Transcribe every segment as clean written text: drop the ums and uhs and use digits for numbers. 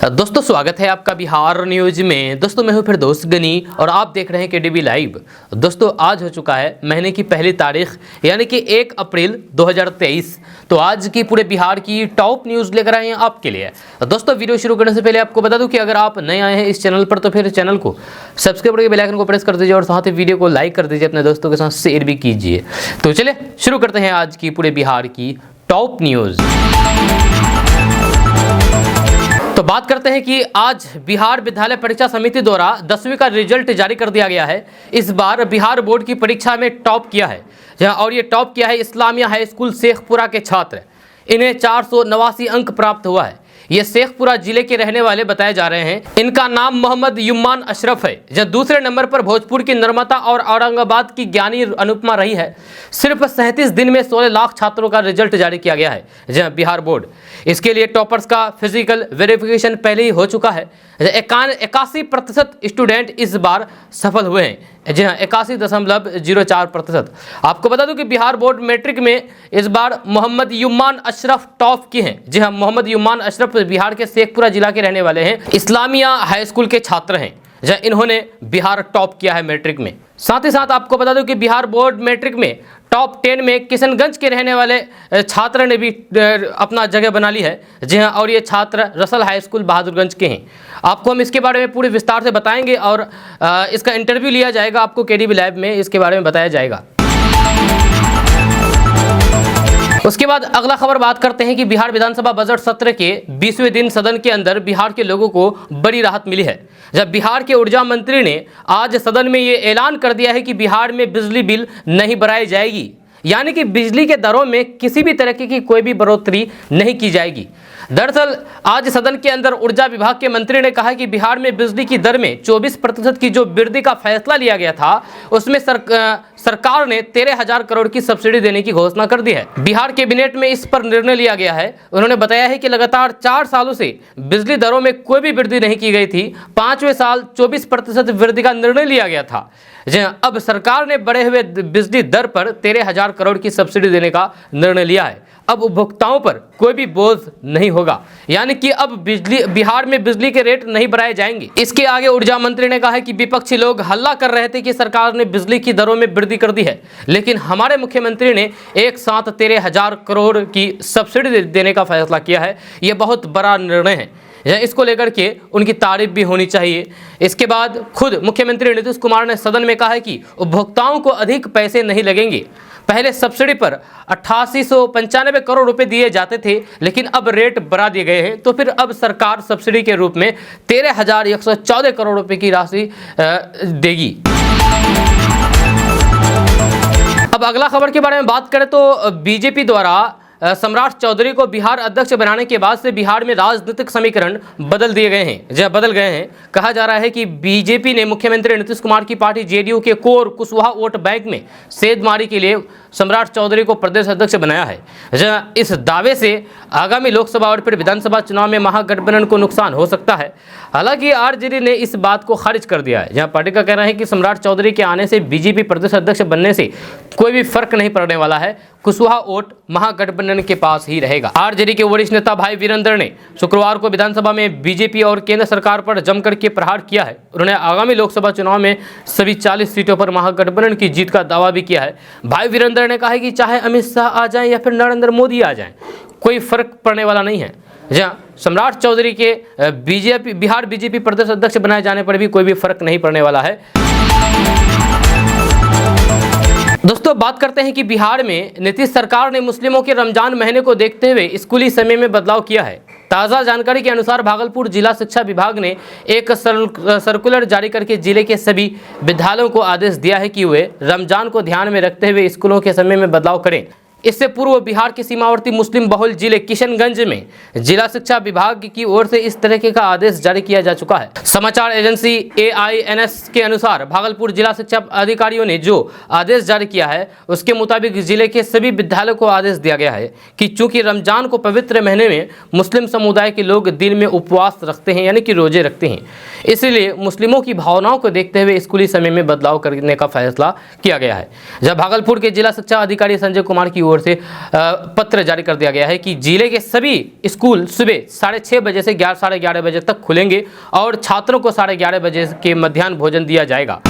दोस्तों स्वागत है आपका बिहार न्यूज में। दोस्तों मैं हूं फिर दोस्त गनी और आप देख रहे हैं केडीबी लाइव। दोस्तों आज हो चुका है महीने की पहली तारीख यानी कि 1 अप्रैल 2023। तो आज की पूरे बिहार की टॉप न्यूज़ लेकर आए हैं आपके लिए। दोस्तों वीडियो शुरू करने से पहले आपको बता दूं कि अगर आप नए आए हैं इस चैनल पर तो फिर चैनल को सब्सक्राइब करके बेल आइकन को प्रेस कर दीजिए और साथ ही वीडियो को लाइक कर दीजिए, अपने दोस्तों के साथ शेयर भी कीजिए। तो चलिए शुरू करते हैं आज की पूरे बिहार की टॉप न्यूज़। तो बात करते हैं कि आज बिहार विद्यालय परीक्षा समिति द्वारा 10वीं का रिजल्ट जारी कर दिया गया है। इस बार बिहार बोर्ड की परीक्षा में टॉप किया है और ये टॉप किया है इस्लामिया हाई स्कूल शेखपुरा के छात्र। इन्हें 489 अंक प्राप्त हुआ है। ये शेखपुरा जिले के रहने वाले बताए जा रहे हैं। इनका नाम मोहम्मद युम्मान अशरफ है। जब दूसरे नंबर पर भोजपुर की नर्मदा और औरंगाबाद की ज्ञानी अनुपमा रही है। सिर्फ 37 दिन में 16 लाख छात्रों का रिजल्ट जारी किया गया है बिहार बोर्ड। इसके लिए टॉपर्स का फिजिकल वेरिफिकेशन पहले ही हो चुका है। 81% स्टूडेंट इस बार सफल हुए हैं। जी हाँ, 81.04%। आपको बता दूं कि बिहार बोर्ड मैट्रिक में इस बार मोहम्मद युम्मान अशरफ टॉप की हैं। जी हाँ, मोहम्मद युम्मान अशरफ बिहार के शेखपुरा जिला के रहने वाले हैं। इस्लामिया हाई स्कूल के छात्र हैं। इन्होंने बिहार टॉप किया है मैट्रिक में। साथ ही साथ आपको बता दूं कि बिहार बोर्ड मैट्रिक में टॉप 10 में किशनगंज के रहने वाले छात्र ने भी अपना जगह बना ली है। जी हाँ, और ये छात्र रसल हाई स्कूल बहादुरगंज के हैं। आपको हम इसके बारे में पूरे विस्तार से बताएंगे और इसका इंटरव्यू लिया जाएगा, आपको केडीबी लाइव में इसके बारे में बताया जाएगा। उसके बाद अगला खबर बात करते हैं कि बिहार विधानसभा बजट सत्र के 20वें दिन सदन के अंदर बिहार के लोगों को बड़ी राहत मिली है। जब बिहार के ऊर्जा मंत्री ने आज सदन में ये ऐलान कर दिया है कि बिहार में बिजली बिल नहीं बढ़ाई जाएगी, यानी कि बिजली के दरों में किसी भी तरह की कोई भी बढ़ोतरी नहीं की जाएगी। दरअसल आज सदन के अंदर ऊर्जा विभाग के मंत्री ने कहा कि बिहार में बिजली की दर में 24% की जो वृद्धि का फैसला लिया गया था उसमें सरकार ने 13,000 करोड़ की सब्सिडी देने की घोषणा कर दी है। बिहार कैबिनेट में इस पर निर्णय लिया गया है। उन्होंने बताया है कि लगातार 4 सालों से बिजली दरों में कोई भी वृद्धि नहीं की गई थी। 5वें साल 24% वृद्धि का निर्णय लिया गया था। अब सरकार ने बढ़े हुए बिजली दर पर 13,000 करोड़ की सब्सिडी देने का निर्णय लिया है। अब उपभोक्ताओं पर कोई भी बोझ नहीं होगा, यानी कि अब बिहार में बिजली के रेट नहीं बढ़ाए जाएंगे। इसके आगे ऊर्जा मंत्री ने कहा है कि विपक्षी लोग हल्ला कर रहे थे कि सरकार ने बिजली की दरों में वृद्धि कर दी है, लेकिन हमारे मुख्यमंत्री ने एक साथ 13,000 करोड़ की सब्सिडी देने का फैसला किया है। यह बहुत बड़ा निर्णय है। इसको लेकर के उनकी तारीफ भी होनी चाहिए। इसके बाद खुद मुख्यमंत्री नीतीश कुमार ने सदन में कहा है कि उपभोक्ताओं को अधिक पैसे नहीं लगेंगे। पहले सब्सिडी पर 8895 करोड़ रुपए दिए जाते थे, लेकिन अब रेट बढ़ा दिए गए हैं। तो फिर अब सरकार सब्सिडी के रूप में 13,114 करोड़ रुपए की राशि देगी। अब अगला खबर के बारे में बात करें तो बीजेपी द्वारा सम्राट चौधरी को बिहार अध्यक्ष बनाने के बाद से बिहार में राजनीतिक समीकरण बदल गए हैं। कहा जा रहा है कि बीजेपी ने मुख्यमंत्री नीतीश कुमार की पार्टी जेडीयू के कोर कुशवाहा वोट बैंक में सेंधमारी के लिए सम्राट चौधरी को प्रदेश अध्यक्ष बनाया है। इस दावे से आगामी लोकसभा और फिर विधानसभा चुनाव में महागठबंधन को नुकसान हो सकता है। हालांकि आरजेडी ने इस बात को खारिज कर दिया है। जहां पार्टी का कहना है कि सम्राट चौधरी के आने से बीजेपी प्रदेश अध्यक्ष बनने से कोई भी फर्क नहीं पड़ने वाला है। कुशवाहा वोट महागठबंधन के पास ही रहेगा। आरजेडी के वरिष्ठ नेता भाई वीरेंद्र ने शुक्रवार को विधानसभा में बीजेपी और केंद्र सरकार पर जमकर के प्रहार किया है। उन्होंने आगामी लोकसभा चुनाव में सभी 40 सीटों पर महागठबंधन की जीत का दावा भी किया है। भाई वीरेंद्र ने कहा है कि चाहे अमित शाह आ जाएं या फिर नरेंद्र मोदी आ जाएं, कोई फर्क पड़ने वाला नहीं है। सम्राट चौधरी के बिहार बीजेपी प्रदेश अध्यक्ष बनाए जाने पर भी कोई भी फर्क नहीं पड़ने वाला है। दोस्तों बात करते हैं कि बिहार में नीतीश सरकार ने मुस्लिमों के रमजान महीने को देखते हुए स्कूली समय में बदलाव किया है। ताज़ा जानकारी के अनुसार भागलपुर जिला शिक्षा विभाग ने एक सर्कुलर जारी करके जिले के सभी विद्यालयों को आदेश दिया है कि वे रमजान को ध्यान में रखते हुए स्कूलों के समय में बदलाव करें। इससे पूर्व बिहार के सीमावर्ती मुस्लिम बहुल जिले किशनगंज में जिला शिक्षा विभाग की ओर से इस तरह का आदेश जारी किया जा चुका है। समाचार एजेंसी AINS के अनुसार भागलपुर जिला शिक्षा अधिकारियों ने जो आदेश जारी किया है उसके मुताबिक जिले के सभी विद्यालयों को आदेश दिया गया है कि चूंकि रमजान को पवित्र महीने में मुस्लिम समुदाय के लोग दिन में उपवास रखते हैं, यानी कि रोजे रखते हैं, इसलिए मुस्लिमों की भावनाओं को देखते हुए स्कूली समय में बदलाव करने का फैसला किया गया है। जब भागलपुर के जिला शिक्षा अधिकारी संजय कुमार की ओर से पत्र जारी कर दिया गया है कि जिले के सभी स्कूल सुबह 6:30 बजे से 11:30 बजे तक खुलेंगे और छात्रों को 11:30 बजे के मध्याह्न भोजन दिया जाएगा।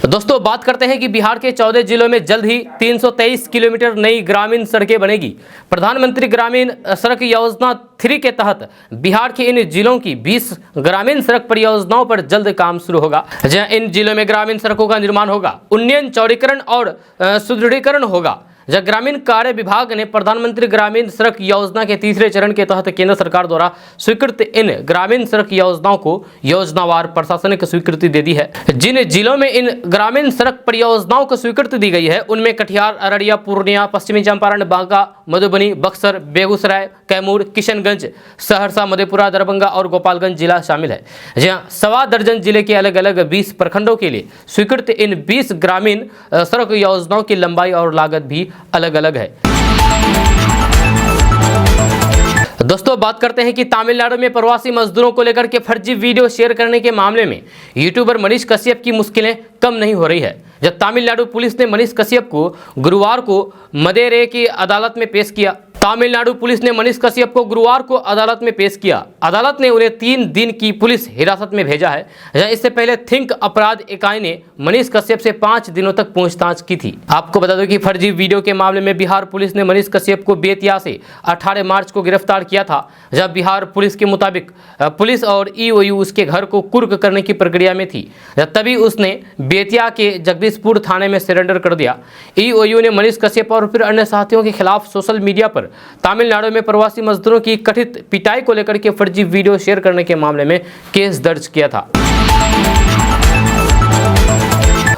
दोस्तों बात करते हैं कि बिहार के 14 जिलों में जल्द ही 323 किलोमीटर नई ग्रामीण सड़कें बनेगी। प्रधानमंत्री ग्रामीण सड़क योजना 3 के तहत बिहार के इन जिलों की 20 ग्रामीण सड़क परियोजनाओं पर जल्द काम शुरू होगा। जहां इन जिलों में ग्रामीण सड़कों का निर्माण होगा, उन्नयन, चौड़ीकरण और सुदृढ़ीकरण होगा। जब ग्रामीण कार्य विभाग ने प्रधानमंत्री ग्रामीण सड़क योजना के तीसरे चरण के तहत केंद्र सरकार द्वारा स्वीकृत इन ग्रामीण सड़क योजनाओं को योजनावार प्रशासनिक स्वीकृति दे दी है। जिन जिलों में इन ग्रामीण सड़क परियोजनाओं को स्वीकृति दी गई है उनमें कटिहार, अररिया, पूर्णिया, पश्चिमी चंपारण, बांका, मधुबनी, बक्सर, बेगूसराय, कैमूर, किशनगंज, सहरसा, मधेपुरा, दरभंगा और गोपालगंज जिला शामिल है। जहाँ 1.25 दर्जन जिले के अलग अलग 20 प्रखंडों के लिए स्वीकृत इन 20 ग्रामीण सड़क योजनाओं की लंबाई और लागत भी अलग अलग है। दोस्तों बात करते हैं कि तमिलनाडु में प्रवासी मजदूरों को लेकर के फर्जी वीडियो शेयर करने के मामले में यूट्यूबर मनीष कश्यप की मुश्किलें कम नहीं हो रही है। जब तमिलनाडु पुलिस ने मनीष कश्यप को गुरुवार को मदेरे की अदालत में पेश किया। तमिलनाडु पुलिस ने मनीष कश्यप को गुरुवार को अदालत में पेश किया। अदालत ने उन्हें 3 दिन की पुलिस हिरासत में भेजा है। इससे पहले थिंक अपराध इकाई ने मनीष कश्यप से 5 दिनों तक पूछताछ की थी। आपको बता दो कि फर्जी वीडियो के मामले में बिहार पुलिस ने मनीष कश्यप को बेतिया से 18 मार्च को गिरफ्तार किया था। जब बिहार पुलिस के मुताबिक पुलिस और ईओयू उसके घर को कुर्क करने की प्रक्रिया में थी, तभी उसने बेतिया के जगदीशपुर थाने में सरेंडर कर दिया। ईओयू ने मनीष कश्यप और फिर अन्य साथियों के खिलाफ सोशल मीडिया पर तमिलनाडु में प्रवासी मजदूरों की कथित पिटाई को लेकर के फर्जी वीडियो शेयर करने के मामले में केस दर्ज किया था।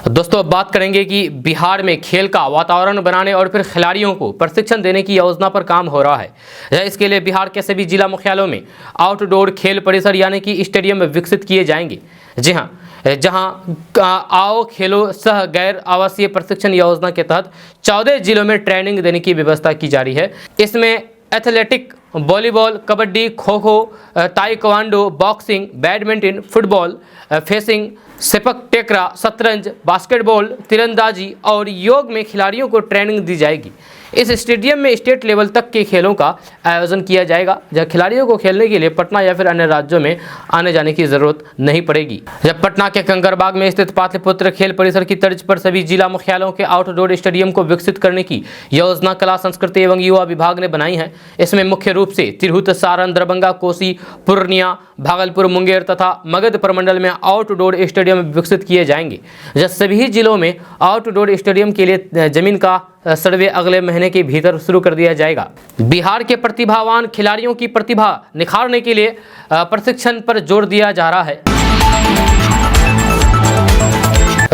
दोस्तों बात करेंगे कि बिहार में खेल का वातावरण बनाने और फिर खिलाड़ियों को प्रशिक्षण देने की योजना पर काम हो रहा है। इसके लिए बिहार के सभी जिला मुख्यालयों में आउटडोर खेल परिसर यानी कि स्टेडियम विकसित किए जाएंगे। जी हाँ, जहां आओ खेलो सह गैर आवासीय प्रशिक्षण योजना के तहत 14 जिलों में ट्रेनिंग देने की व्यवस्था की जा रही है। इसमें athletic, volleyball, kabaddi, kho kho, taekwondo, boxing, badminton, football, fencing, sepak takraw, शतरंज, बास्केटबॉल, तीरंदाजी और योग में खिलाड़ियों को ट्रेनिंग दी जाएगी। इस स्टेडियम में स्टेट लेवल तक के खेलों का आयोजन किया जाएगा, जहां खिलाड़ियों को खेलने के लिए पटना या फिर अन्य राज्यों में आने जाने की जरूरत नहीं पड़ेगी। जब पटना के कंकरबाग में स्थित पाटलिपुत्र खेल परिसर की तर्ज पर सभी जिला मुख्यालयों के आउटडोर स्टेडियम को विकसित करने की योजना कला, संस्कृति एवं युवा विभाग ने बनाई है। इसमें मुख्य रूप से तिरहुत, सारण, दरभंगा, कोसी, पूर्णिया, भागलपुर, मुंगेर तथा मगध प्रमंडल में आउटडोर स्टेडियम विकसित किए जाएंगे। जब सभी जिलों में आउटडोर स्टेडियम के लिए जमीन का सर्वे अगले महीने के भीतर शुरू कर दिया जाएगा। बिहार के प्रतिभावान खिलाड़ियों की प्रतिभा निखारने के लिए प्रशिक्षण पर जोर दिया जा रहा है।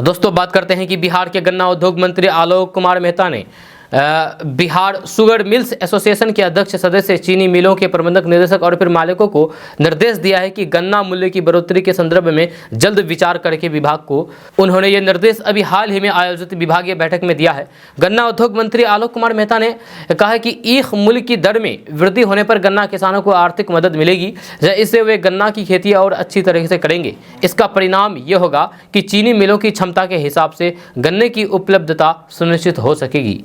दोस्तों बात करते हैं कि बिहार के गन्ना उद्योग मंत्री आलोक कुमार मेहता ने बिहार शुगर मिल्स एसोसिएशन के अध्यक्ष, सदस्य, चीनी मिलों के प्रबंधक, निदेशक और फिर मालिकों को निर्देश दिया है कि गन्ना मूल्य की बढ़ोतरी के संदर्भ में जल्द विचार करके विभाग को। उन्होंने ये निर्देश अभी हाल ही में आयोजित विभागीय बैठक में दिया है। गन्ना उद्योग मंत्री आलोक कुमार मेहता ने कहा है कि ईख मूल्य की दर में वृद्धि होने पर गन्ना किसानों को आर्थिक मदद मिलेगी, इससे वे गन्ना की खेती और अच्छी तरह से करेंगे। इसका परिणाम ये होगा कि चीनी मिलों की क्षमता के हिसाब से गन्ने की उपलब्धता सुनिश्चित हो सकेगी।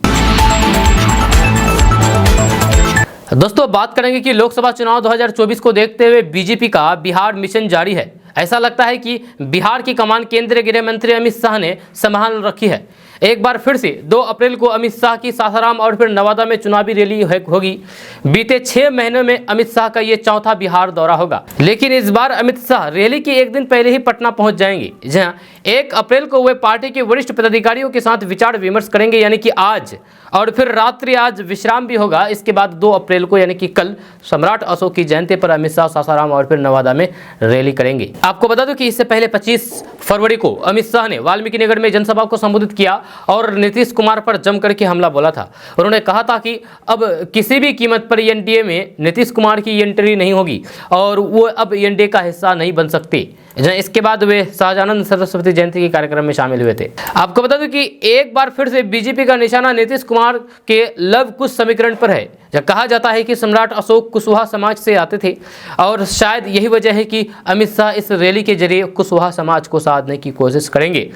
दोस्तों बात करेंगे कि लोकसभा चुनाव 2024 को देखते हुए बीजेपी का बिहार मिशन जारी है। ऐसा लगता है कि बिहार की कमान केंद्रीय गृह मंत्री अमित शाह ने संभाल रखी है। एक बार फिर से 2 अप्रैल को अमित शाह की सासाराम और फिर नवादा में चुनावी रैली होगी। बीते 6 महीनों में अमित शाह का ये चौथा बिहार दौरा होगा, लेकिन इस बार अमित शाह रैली के एक दिन पहले ही पटना पहुंच जाएंगे, जहां 1 अप्रैल को वे पार्टी के वरिष्ठ पदाधिकारियों के साथ विचार विमर्श करेंगे, यानी कि आज, और फिर रात्रि आज विश्राम भी होगा। इसके बाद 2 अप्रैल को यानी कि कल सम्राट अशोक की जयंती पर अमित शाह सासाराम और फिर नवादा में रैली करेंगे। आपको बता दूं कि इससे पहले 25 फरवरी को अमित शाह ने वाल्मीकि नगर में जनसभा को संबोधित किया और नीतीश कुमार पर जम करके हमला बोला था। उन्होंने कहा था कि अब किसी भी कीमत पर एनडीए में नीतीश कुमार की एंट्री नहीं होगी और वो अब एनडीए का हिस्सा नहीं बन सकते। इसके बाद वे सहजानंद सरस्वती जयंती के कार्यक्रम में शामिल हुए थे। आपको बता दूं कि एक बार फिर से बीजेपी का निशाना नीतीश कुमार के लव कुश समीकरण पर है, जब कहा जाता है कि सम्राट अशोक कुशवाहा समाज से आते थे और शायद यही वजह है कि अमित शाह इस रैली के जरिए कुशवाहा समाज को साधने की कोशिश करेंगे।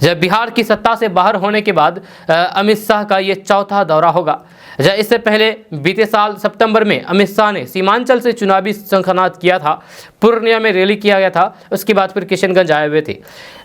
जब बिहार की सत्ता से बाहर होने के बाद अमित शाह का ये चौथा दौरा होगा। जब इससे पहले बीते साल सितंबर में अमित शाह ने सीमांचल से चुनावी शंखनाद किया था, पूर्णिया में रैली किया गया था, उसके बाद फिर किशनगंज आए हुए थे।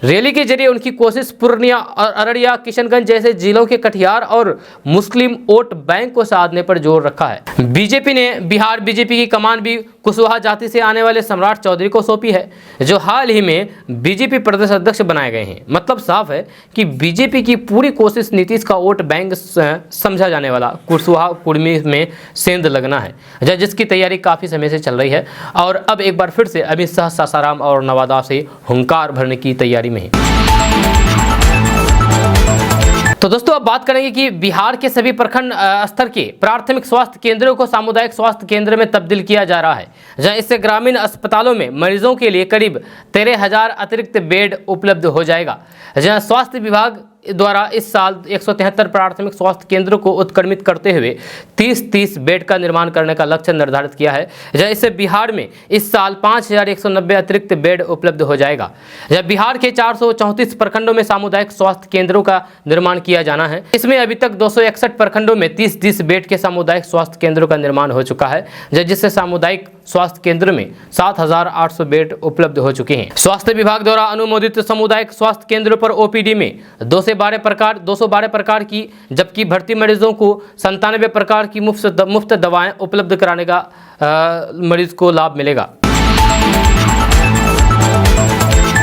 रैली के जरिए उनकी कोशिश पूर्णिया और अररिया, किशनगंज जैसे जिलों के कटिहार और मुस्लिम वोट बैंक को साधने पर जोर रखा है। बीजेपी ने बिहार बीजेपी की कमान भी कुशवाहा जाति से आने वाले सम्राट चौधरी को सौंपी है, जो हाल ही में बीजेपी प्रदेश अध्यक्ष बनाए गए हैं। मतलब साफ है कि बीजेपी की पूरी कोशिश नीतीश का वोट बैंक समझा जाने वाला कुशवाहा कुर्मी में सेंध लगना है, जिसकी तैयारी काफी समय से चल रही है और अब एक बार फिर से अमित शाह सासाराम और नवादा से हुंकार भरने की तैयारी में है। तो दोस्तों अब बात करेंगे कि बिहार के सभी प्रखंड स्तर के प्राथमिक स्वास्थ्य केंद्रों को सामुदायिक स्वास्थ्य केंद्र में तब्दील किया जा रहा है, जहां इससे ग्रामीण अस्पतालों में मरीजों के लिए करीब 13,000 अतिरिक्त बेड उपलब्ध हो जाएगा। जहां स्वास्थ्य विभाग द्वारा इस साल 173 प्राथमिक स्वास्थ्य केंद्रों को उत्क्रमित करते हुए 30-30 बेड का निर्माण करने का लक्ष्य निर्धारित किया है। जहां इससे बिहार में इस साल 5,190 अतिरिक्त बेड उपलब्ध हो जाएगा। जब बिहार के 434 प्रखंडों में सामुदायिक स्वास्थ्य केंद्रों का निर्माण किया जाना है। इसमें अभी तक 261 प्रखंडों में 30-30 बेड के सामुदायिक स्वास्थ्य केंद्रों का निर्माण हो चुका है, जिससे सामुदायिक स्वास्थ्य केंद्र में 7,800 बेड उपलब्ध हो चुके हैं। स्वास्थ्य विभाग द्वारा अनुमोदित सामुदायिक स्वास्थ्य केंद्रों पर ओपीडी में 212 प्रकार की, जबकि भर्ती मरीजों को 97 प्रकार की मुफ्त दवाएं उपलब्ध कराने का मरीज को लाभ मिलेगा।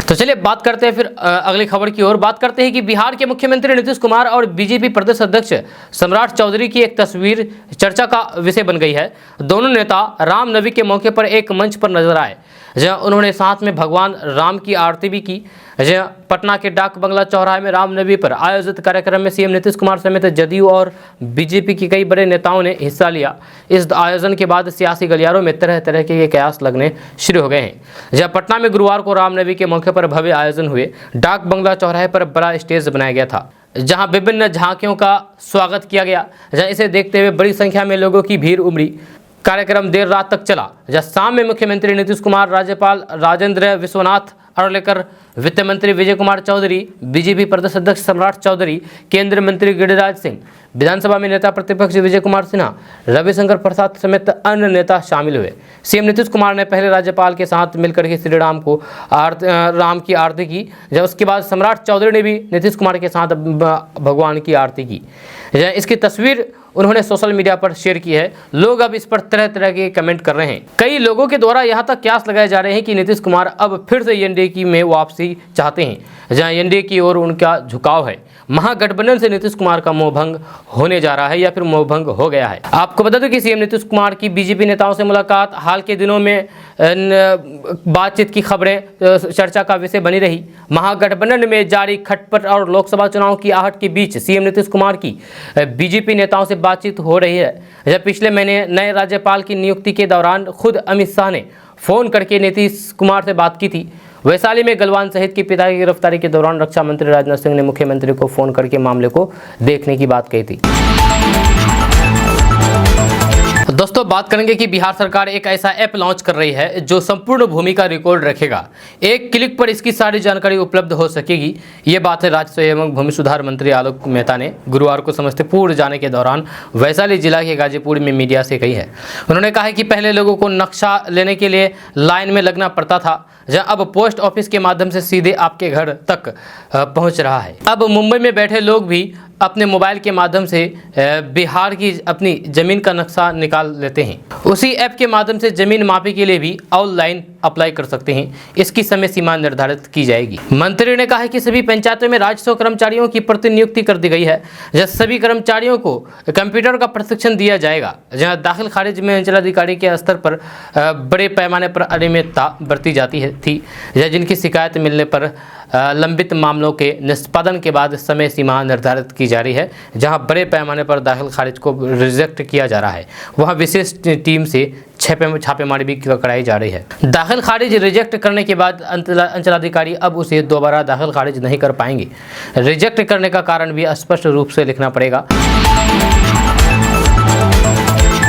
तो चलिए बात करते हैं फिर अगली खबर की ओर। बात करते हैं कि बिहार के मुख्यमंत्री नीतीश कुमार और बीजेपी प्रदेश अध्यक्ष सम्राट चौधरी की एक तस्वीर चर्चा का विषय बन गई है। दोनों नेता रामनवमी के मौके पर एक मंच पर नजर आए, जहां उन्होंने साथ में भगवान राम की आरती भी की। जहां पटना के डाक बंगला चौराहे में रामनवमी पर आयोजित कार्यक्रम में सीएम नीतीश कुमार समेत जदयू और बीजेपी के कई बड़े नेताओं ने हिस्सा लिया। इस आयोजन के बाद सियासी गलियारों में तरह तरह के कयास लगने शुरू हो गए हैं। जहां पटना में गुरुवार को रामनवमी के मौके पर भव्य आयोजन हुए। डाक बंगला चौराहे पर बड़ा स्टेज बनाया गया था, जहां विभिन्न झांकियों का स्वागत किया गया। जहां इसे देखते हुए बड़ी संख्या में लोगों की भीड़ उमड़ी। कार्यक्रम देर रात तक चला। जब शाम में मुख्यमंत्री नीतीश कुमार, राज्यपाल राजेंद्र विश्वनाथ अर्लेकर, वित्त मंत्री विजय कुमार चौधरी, बीजेपी प्रदेश अध्यक्ष सम्राट चौधरी, केंद्रीय मंत्री गिरिराज सिंह, विधानसभा में नेता प्रतिपक्ष विजय कुमार सिन्हा, रविशंकर प्रसाद समेत अन्य नेता शामिल हुए। सीएम नीतीश कुमार ने पहले राज्यपाल के साथ मिलकर के श्री राम को राम की आरती की। जब उसके बाद सम्राट चौधरी ने भी नीतीश कुमार के साथ भगवान की आरती की। इसकी तस्वीर उन्होंने सोशल मीडिया पर शेयर की है। लोग अब इस पर तरह तरह के कमेंट कर रहे हैं। कई लोगों के द्वारा यहां तक कयास लगाए जा रहे हैं कि नीतीश कुमार अब फिर से एनडीए की में वापसी चाहते हैं, जहां एनडीए की ओर उनका झुकाव है। महागठबंधन से नीतीश कुमार का मोहभंग होने जा रहा है या फिर मोहभंग हो गया है। आपको बता दूं कि सीएम नीतीश कुमार की बीजेपी नेताओं से मुलाकात हाल के दिनों में बातचीत की खबरें चर्चा का विषय बनी रही। महागठबंधन में जारी खटपट और लोकसभा चुनाव की आहट के बीच सीएम नीतीश कुमार की बीजेपी नेताओं से बातचीत हो रही है। जब पिछले महीने नए राज्यपाल की नियुक्ति के दौरान खुद अमित शाह ने फोन करके नीतीश कुमार से बात की थी। वैशाली में गलवान शहीद के पिता की गिरफ्तारी के दौरान रक्षा मंत्री राजनाथ सिंह ने मुख्यमंत्री को फोन करके मामले को देखने की बात कही थी। दोस्तों बात करेंगे कि बिहार सरकार एक ऐसा ऐप लॉन्च कर रही है जो संपूर्ण भूमि का रिकॉर्ड रखेगा। एक क्लिक पर इसकी सारी जानकारी उपलब्ध हो सकेगी। ये बात है राजस्व एवं भूमि सुधार मंत्री आलोक मेहता ने गुरुवार को समस्तीपुर जाने के दौरान वैशाली जिला के गाजीपुर में मीडिया से कही है। उन्होंने कहा है कि पहले लोगों को नक्शा लेने के लिए लाइन में लगना पड़ता था, जहां अब पोस्ट ऑफिस के माध्यम से सीधे आपके घर तक पहुंच रहा है। अब मुंबई में बैठे लोग भी अपने मोबाइल के माध्यम से बिहार की अपनी जमीन का नक्शा निकाल लेते हैं। उसी ऐप के माध्यम से जमीन मापी के लिए भी ऑनलाइन अप्लाई कर सकते हैं। इसकी समय सीमा निर्धारित की जाएगी। मंत्री ने कहा है कि सभी पंचायतों में राजस्व कर्मचारियों की प्रतिनियुक्ति कर दी गई है। जब सभी कर्मचारियों को कंप्यूटर का प्रशिक्षण दिया जाएगा, जहां दाखिल खारिज में अंचलाधिकारी के स्तर पर बड़े पैमाने पर अनियमितता बरती जाती थी, जिनकी शिकायत मिलने पर लंबित मामलों के निष्पादन के बाद समय सीमा निर्धारित की जा रही है। जहां बड़े पैमाने पर दाखिल खारिज को रिजेक्ट किया जा रहा है, वहां विशेष टीम से छापेमारी भी कराई जा रही है। दाखिल खारिज रिजेक्ट करने के बाद अंचलाधिकारी अब उसे दोबारा दाखिल खारिज नहीं कर पाएंगे। रिजेक्ट करने का कारण भी स्पष्ट रूप से लिखना पड़ेगा।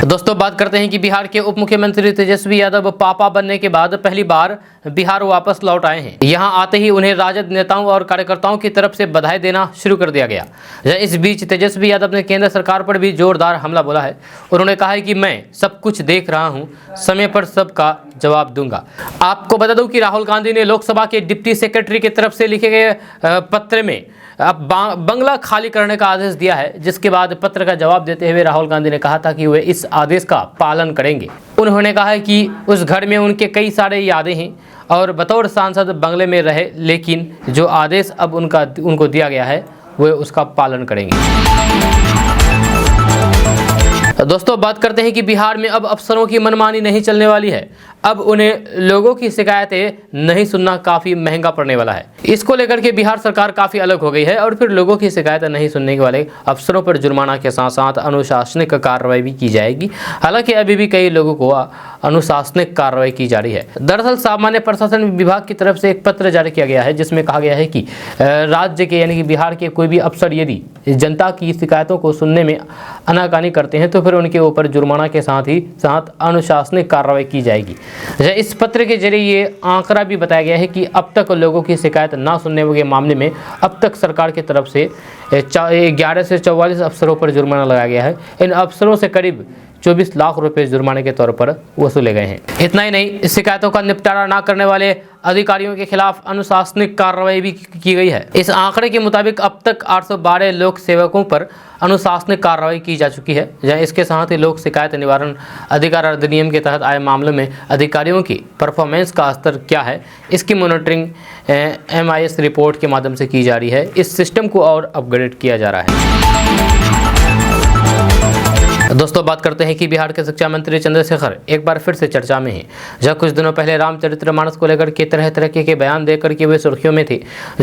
दोस्तों बात करते हैं कि बिहार के उप मुख्यमंत्री तेजस्वी यादव पापा बनने के बाद पहली बार बिहार वापस लौट आए हैं। यहां आते ही उन्हें राजद नेताओं और कार्यकर्ताओं की तरफ से बधाई देना शुरू कर दिया गया। इस बीच तेजस्वी यादव ने केंद्र सरकार पर भी जोरदार हमला बोला है। उन्होंने कहा है कि मैं सब कुछ देख रहा हूं, समय पर सबका जवाब दूंगा। आपको बता दूं कि राहुल गांधी ने लोकसभा के डिप्टी सेक्रेटरी की तरफ से लिखे गए पत्र में अब बंगला खाली करने का आदेश दिया है, जिसके बाद पत्र का जवाब देते हुए राहुल गांधी ने कहा था कि वे इस आदेश का पालन करेंगे। उन्होंने कहा है कि उस घर में उनके कई सारे यादें हैं और बतौर सांसद बंगले में रहे, लेकिन जो आदेश अब उनको दिया गया है वे उसका पालन करेंगे। दोस्तों बात करते हैं कि बिहार में अब अफसरों की मनमानी नहीं चलने वाली है। अब उन्हें लोगों की शिकायतें नहीं सुनना काफ़ी महंगा पड़ने वाला है। इसको लेकर के बिहार सरकार काफ़ी अलग हो गई है और फिर लोगों की शिकायतें नहीं सुनने के वाले अफसरों पर जुर्माना के साथ साथ अनुशासनिक कार्रवाई भी की जाएगी। हालांकि अभी भी कई लोगों को अनुशासनिक कार्रवाई की जा रही है। दरअसल सामान्य प्रशासन विभाग की तरफ से एक पत्र जारी किया गया है, जिसमें कहा गया है कि राज्य के यानी कि बिहार के कोई भी अफसर यदि जनता की शिकायतों को सुनने में आनाकानी करते हैं तो फिर उनके ऊपर जुर्माना के साथ ही साथ अनुशासनिक कार्रवाई की जाएगी। इस पत्र के जरिए ये आंकड़ा भी बताया गया है कि अब तक लोगों की शिकायत ना सुनने के मामले में अब तक सरकार की तरफ से 11 से 44 अफसरों पर जुर्माना लगाया गया है। इन अफसरों से करीब 24 लाख रुपए जुर्माने के तौर पर वसूले गए हैं। इतना ही नहीं, शिकायतों का निपटारा न करने वाले अधिकारियों के खिलाफ अनुशासनिक कार्रवाई भी की गई है। इस आंकड़े के मुताबिक अब तक 812 लोक सेवकों पर अनुशासनिक कार्रवाई की जा चुकी है। इसके साथ ही लोक शिकायत निवारण अधिकार अधिनियम के तहत आए मामलों में अधिकारियों की परफॉर्मेंस का स्तर क्या है, इसकी मॉनिटरिंग MIS रिपोर्ट के माध्यम से की जा रही है। इस सिस्टम को और अपग्रेड किया जा रहा है। दोस्तों बात करते हैं कि बिहार के शिक्षा मंत्री चंद्रशेखर एक बार फिर से चर्चा में हैं। जहाँ कुछ दिनों पहले रामचरितमानस को लेकर के तरह तरह के बयान देकर के वे सुर्खियों में थे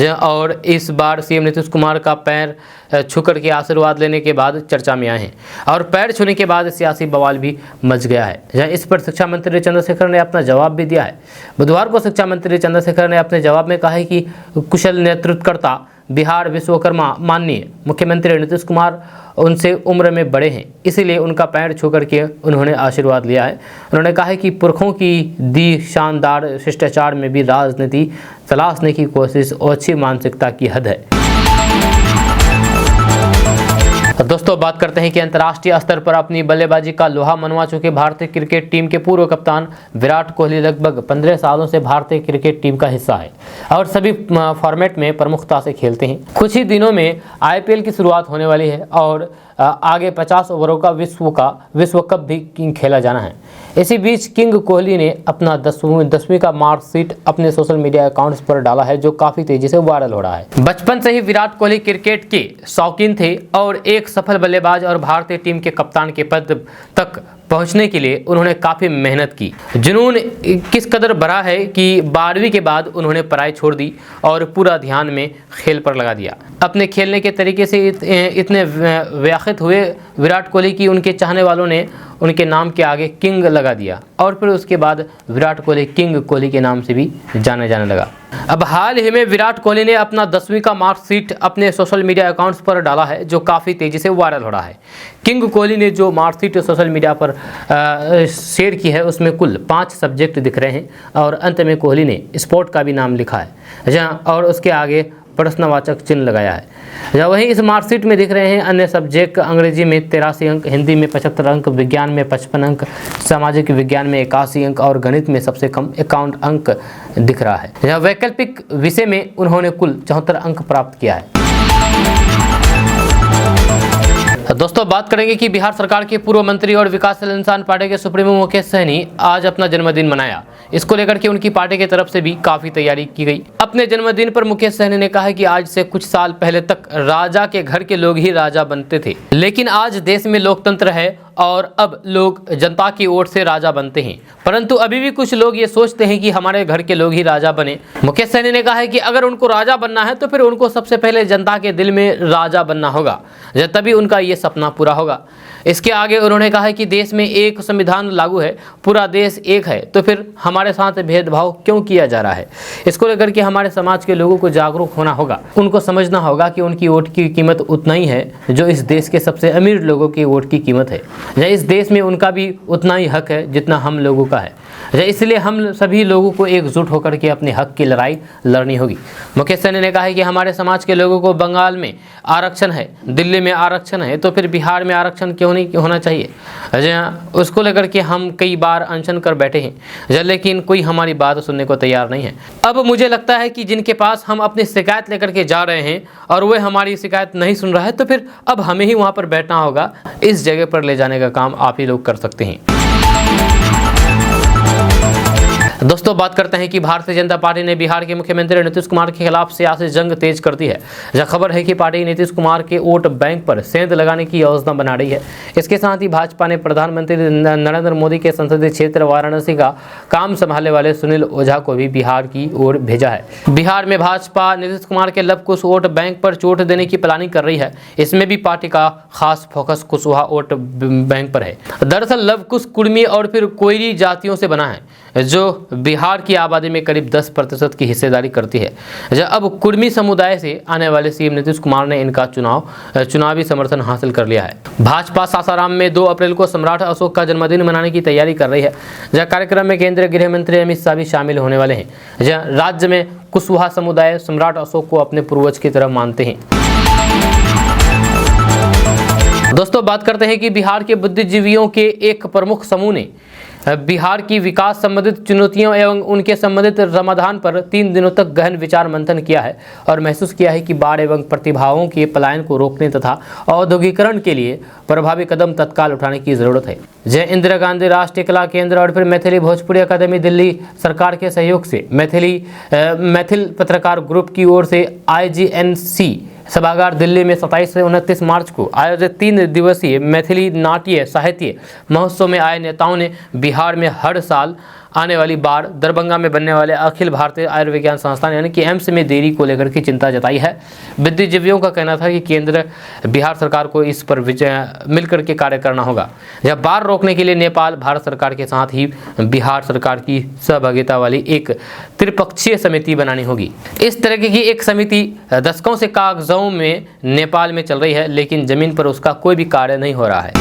और इस बार सीएम नीतीश कुमार का पैर छूकर के आशीर्वाद लेने के बाद चर्चा में आए हैं और पैर छूने के बाद सियासी बवाल भी मच गया है। जहाँ इस पर शिक्षा मंत्री चंद्रशेखर ने अपना जवाब भी दिया है। बुधवार को शिक्षा मंत्री चंद्रशेखर ने अपने जवाब में कहा है कि कुशल नेतृत्वकर्ता बिहार विश्वकर्मा माननीय मुख्यमंत्री नीतीश कुमार उनसे उम्र में बड़े हैं, इसीलिए उनका पैर छू करके उन्होंने आशीर्वाद लिया है। उन्होंने कहा है कि पुरखों की दी शानदार शिष्टाचार में भी राजनीति तलाशने की कोशिश ओछी मानसिकता की हद है। दोस्तों बात करते हैं कि अंतर्राष्ट्रीय स्तर पर अपनी बल्लेबाजी का लोहा मनवा चुके भारतीय क्रिकेट टीम के पूर्व कप्तान विराट कोहली लगभग 15 सालों से भारतीय क्रिकेट टीम का हिस्सा है और सभी फॉर्मेट में प्रमुखता से खेलते हैं। कुछ ही दिनों में IPL की शुरुआत होने वाली है और आगे 50 ओवरों का विश्व कप भी खेला जाना है। इसी बीच किंग कोहली ने अपना 10वीं का मार्कशीट अपने सोशल मीडिया अकाउंट्स पर डाला है, जो काफ़ी तेजी से वायरल हो रहा है। बचपन से ही विराट कोहली क्रिकेट के शौकीन थे और एक सफल बल्लेबाज और भारतीय टीम के कप्तान के पद तक पहुंचने के लिए उन्होंने काफ़ी मेहनत की। जुनून किस कदर बढ़ा है कि 12वीं के बाद उन्होंने पढ़ाई छोड़ दी और पूरा ध्यान में खेल पर लगा दिया। अपने खेलने के तरीके से इतने व्याख्यात हुए विराट कोहली की उनके चाहने वालों ने उनके नाम के आगे किंग लगा दिया और फिर उसके बाद विराट कोहली किंग कोहली के नाम से भी जाने लगा। अब हाल ही में विराट कोहली ने अपना 10वीं का मार्कशीट अपने सोशल मीडिया अकाउंट्स पर डाला है, जो काफ़ी तेज़ी से वायरल हो रहा है। किंग कोहली ने जो मार्कशीट सोशल मीडिया पर शेयर की है उसमें कुल 5 सब्जेक्ट दिख रहे हैं और अंत में कोहली ने स्पोर्ट का भी नाम लिखा है जहाँ और उसके आगे प्रश्नवाचक चिन्ह लगाया है। जहाँ वहीं इस मार्कशीट में दिख रहे हैं अन्य सब्जेक्ट अंग्रेजी में 83 अंक, हिंदी में 75 अंक, विज्ञान में 55 अंक, सामाजिक विज्ञान में 81 अंक और गणित में सबसे कम 51 अंक दिख रहा है। जहाँ वैकल्पिक विषय में उन्होंने कुल 74 अंक प्राप्त किया है। दोस्तों बात करेंगे कि बिहार सरकार के पूर्व मंत्री और विकासशील इंसान पार्टी के सुप्रीमो मुकेश सहनी आज अपना जन्मदिन मनाया। इसको लेकर के उनकी पार्टी की तरफ से भी काफी तैयारी की गई। अपने जन्मदिन पर मुकेश सहनी ने कहा कि आज से कुछ साल पहले तक राजा के घर के लोग ही राजा बनते थे, लेकिन आज देश में लोकतंत्र है और अब लोग जनता की ओर से राजा बनते हैं, परंतु अभी भी कुछ लोग ये सोचते हैं कि हमारे घर के लोग ही राजा बने। मुकेश सहनी ने कहा है कि अगर उनको राजा बनना है तो फिर उनको सबसे पहले जनता के दिल में राजा बनना होगा, तभी उनका ये सपना पूरा होगा। इसके आगे उन्होंने कहा है कि देश में एक संविधान लागू है, पूरा देश एक है, तो फिर हमारे साथ भेदभाव क्यों किया जा रहा है। इसको लेकर के हमारे समाज के लोगों को जागरूक होना होगा, उनको समझना होगा कि उनकी वोट की कीमत उतना ही है जो इस देश के सबसे अमीर लोगों की वोट की कीमत है। इस देश में उनका भी उतना ही हक है जितना हम लोगों का है। इसलिए हम सभी लोगों को एकजुट होकर के अपने हक की लड़ाई लड़नी होगी। मुकेश सहनी ने कहा है कि हमारे समाज के लोगों को बंगाल में आरक्षण है, दिल्ली में आरक्षण है, तो फिर बिहार में आरक्षण क्यों नहीं होना चाहिए। उसको लेकर के हम कई बार अनशन कर बैठे हैं, लेकिन कोई हमारी बात सुनने को तैयार नहीं है। अब मुझे लगता है कि जिनके पास हम अपनी शिकायत लेकर के जा रहे हैं और वह हमारी शिकायत नहीं सुन रहा है, तो फिर अब हमें ही वहाँ पर बैठना होगा। इस जगह पर ले जाने का काम आप ही लोग कर सकते हैं। दोस्तों, बात करते हैं कि भारतीय जनता पार्टी ने बिहार के मुख्यमंत्री नीतीश कुमार के खिलाफ सियासी जंग तेज कर दी है। यह खबर है कि पार्टी नीतीश कुमार के वोट बैंक पर सेंध लगाने की योजना बना रही है। इसके साथ ही भाजपा ने प्रधानमंत्री नरेंद्र मोदी के संसदीय क्षेत्र वाराणसी का काम संभालने वाले सुनील ओझा को भी बिहार की ओर भेजा है। बिहार में भाजपा नीतीश कुमार के लव कुश वोट बैंक पर चोट देने की प्लानिंग कर रही है। इसमें भी पार्टी का खास फोकस कुशवाहा वोट बैंक पर है। दरअसल लव कुश कुर्मी और फिर कोयरी जातियों से बना है, जो बिहार की आबादी में करीब 10% की हिस्सेदारी करती है। अब कुर्मी समुदाय से आने वाले सीएम नीतीश कुमार ने इनका चुनावी समर्थन हासिल कर लिया है। भाजपा सासाराम में 2 अप्रैल को सम्राट अशोक का जन्मदिन मनाने की तैयारी कर रही है। जहाँ कार्यक्रम में केंद्रीय गृह मंत्री अमित शाह भी शामिल होने वाले हैं। जहाँ राज्य में कुशवाहा समुदाय सम्राट अशोक को अपने पूर्वज की तरह मानते हैं। दोस्तों, बात करते हैं कि बिहार के बुद्धिजीवियों के एक प्रमुख समूह ने बिहार की विकास संबंधित चुनौतियों एवं उनके संबंधित समाधान पर 3 दिनों तक गहन विचार मंथन किया है और महसूस किया है कि बाढ़ एवं प्रतिभाओं के पलायन को रोकने तथा औद्योगिकरण के लिए प्रभावी कदम तत्काल उठाने की जरूरत है। जय इंदिरा गांधी राष्ट्रीय कला केंद्र और फिर मैथिली भोजपुरी अकादमी दिल्ली सरकार के सहयोग से मैथिल पत्रकार ग्रुप की ओर से IGNC सभागार दिल्ली में 27 से 29 मार्च को आयोजित 3 दिवसीय मैथिली नाट्य साहित्य महोत्सव में आए नेताओं ने बिहार में हर साल आने वाली बाढ़, दरभंगा में बनने वाले अखिल भारतीय आयुर्विज्ञान संस्थान यानी कि एम्स में देरी को लेकर के चिंता जताई है। बुद्धिजीवियों का कहना था कि केंद्र बिहार सरकार को इस पर मिलकर के कार्य करना होगा। जब बाढ़ रोकने के लिए नेपाल, भारत सरकार के साथ ही बिहार सरकार की सहभागिता वाली एक त्रिपक्षीय समिति बनानी होगी। इस तरह की एक समिति दशकों से कागजों में नेपाल में चल रही है, लेकिन जमीन पर उसका कोई भी कार्य नहीं हो रहा है।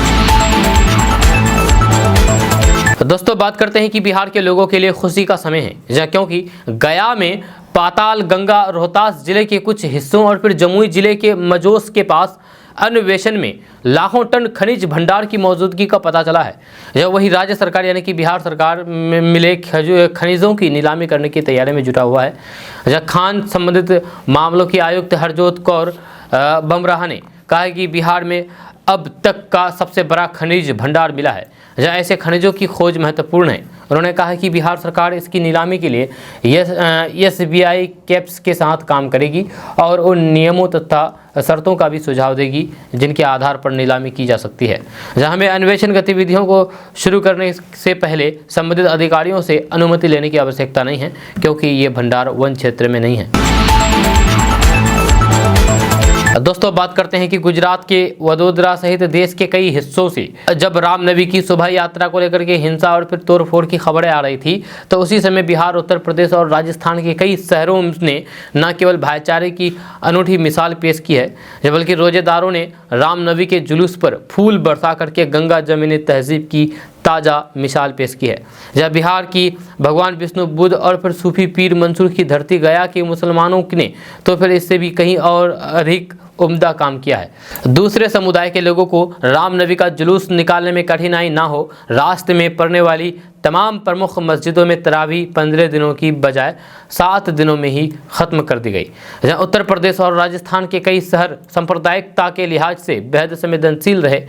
दोस्तों, बात करते हैं कि बिहार के लोगों के लिए खुशी का समय है, क्योंकि गया में पाताल गंगा, रोहतास जिले के कुछ हिस्सों और फिर जमुई जिले के मजोस के पास अन्वेषण में लाखों टन खनिज भंडार की मौजूदगी का पता चला है। यह वही राज्य सरकार यानी कि बिहार सरकार में मिले खनिजों की नीलामी करने की तैयारी में जुटा हुआ है। यह खान संबंधित मामलों की आयुक्त हरजोत कौर बमराहा ने कहा है कि बिहार में अब तक का सबसे बड़ा खनिज भंडार मिला है, जहाँ ऐसे खनिजों की खोज महत्वपूर्ण है। उन्होंने कहा है कि बिहार सरकार इसकी नीलामी के लिए SBI कैप्स के साथ काम करेगी और उन नियमों तथा शर्तों का भी सुझाव देगी जिनके आधार पर नीलामी की जा सकती है। जहां हमें अन्वेषण गतिविधियों को शुरू करने से पहले संबंधित अधिकारियों से अनुमति लेने की आवश्यकता नहीं है, क्योंकि ये भंडार वन क्षेत्र में नहीं है। दोस्तों, बात करते हैं कि गुजरात के वडोदरा सहित देश के कई हिस्सों से जब रामनवमी की शोभा यात्रा को लेकर के हिंसा और फिर तोड़फोड़ की खबरें आ रही थी, तो उसी समय बिहार, उत्तर प्रदेश और राजस्थान के कई शहरों ने न केवल भाईचारे की अनूठी मिसाल पेश की है, बल्कि रोजेदारों ने रामनवमी के जुलूस पर फूल बरसा करके गंगा जमीनी तहजीब की ताज़ा मिसाल पेश की है। जहाँ बिहार की भगवान विष्णु, बुद्ध और फिर सूफी पीर मंसूर की धरती गया के मुसलमानों ने तो फिर इससे भी कहीं और अधिक उम्दा काम किया है। दूसरे समुदाय के लोगों को रामनवमी का जुलूस निकालने में कठिनाई ना हो, रास्ते में पड़ने वाली तमाम प्रमुख मस्जिदों में तरावी 15 दिनों की बजाय 7 दिनों में ही ख़त्म कर दी गई। जहाँ उत्तर प्रदेश और राजस्थान के कई शहर सांप्रदायिकता के लिहाज से बेहद संवेदनशील रहे।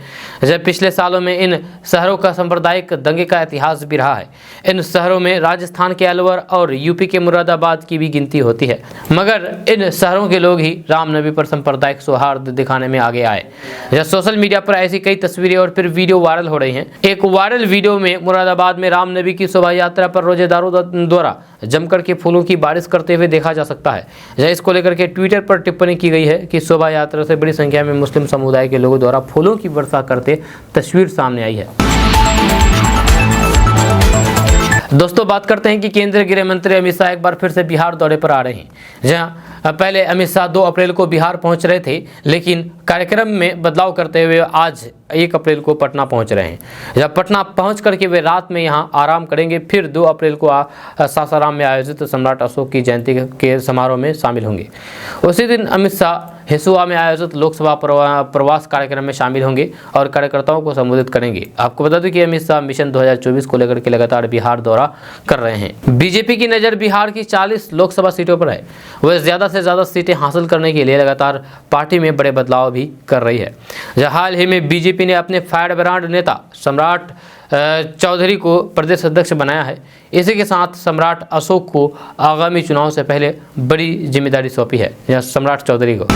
जब पिछले सालों में इन शहरों का सांप्रदायिक दंगे का इतिहास भी रहा है। इन शहरों में राजस्थान के अलवर और यूपी के मुरादाबाद की भी गिनती होती है, मगर इन शहरों के लोग ही रामनवमी पर सांप्रदायिक सौहार्द दिखाने में आगे आए। जहाँ सोशल मीडिया पर ऐसी कई तस्वीरें और फिर वीडियो वायरल हो रही हैं। एक वायरल वीडियो में मुरादाबाद में गुलाम नबी की शोभा यात्रा पर रोजेदारों द्वारा जमकर के फूलों की बारिश करते हुए देखा जा सकता है। जहाँ इसको लेकर के ट्विटर पर टिप्पणी की गई है कि शोभा यात्रा से बड़ी संख्या में मुस्लिम समुदाय के लोगों द्वारा फूलों की वर्षा करते तस्वीर सामने आई है। दोस्तों, बात करते हैं कि केंद्रीय गृह मंत्री अमित शाह एक बार फिर से बिहार दौरे पर आ रहे हैं। जहां पहले अमित शाह 2 अप्रैल को बिहार पहुंच रहे थे, लेकिन कार्यक्रम में बदलाव करते हुए आज 1 अप्रैल को पटना पहुंच रहे हैं। जब पटना पहुंच करके वे रात में यहां आराम करेंगे, फिर 2 अप्रैल को सासाराम में आयोजित सम्राट अशोक की जयंती के समारोह में शामिल होंगे। उसी दिन अमित शाह हिसुआ में आयोजित लोकसभा प्रवास कार्यक्रम में शामिल होंगे और कार्यकर्ताओं को संबोधित करेंगे। आपको बता दें कि अमित शाह मिशन 2024 को लेकर के लगातार बिहार दौरा कर रहे हैं। बीजेपी की नज़र बिहार की 40 लोकसभा सीटों पर है। वह ज़्यादा से ज़्यादा सीटें हासिल करने के लिए लगातार पार्टी में बड़े बदलाव भी कर रही है। हाल ही में बीजेपी ने अपने फायर ब्रांड नेता सम्राट चौधरी को प्रदेश अध्यक्ष बनाया है। इसी के साथ सम्राट अशोक को आगामी चुनाव से पहले बड़ी जिम्मेदारी सौंपी है सम्राट चौधरी को।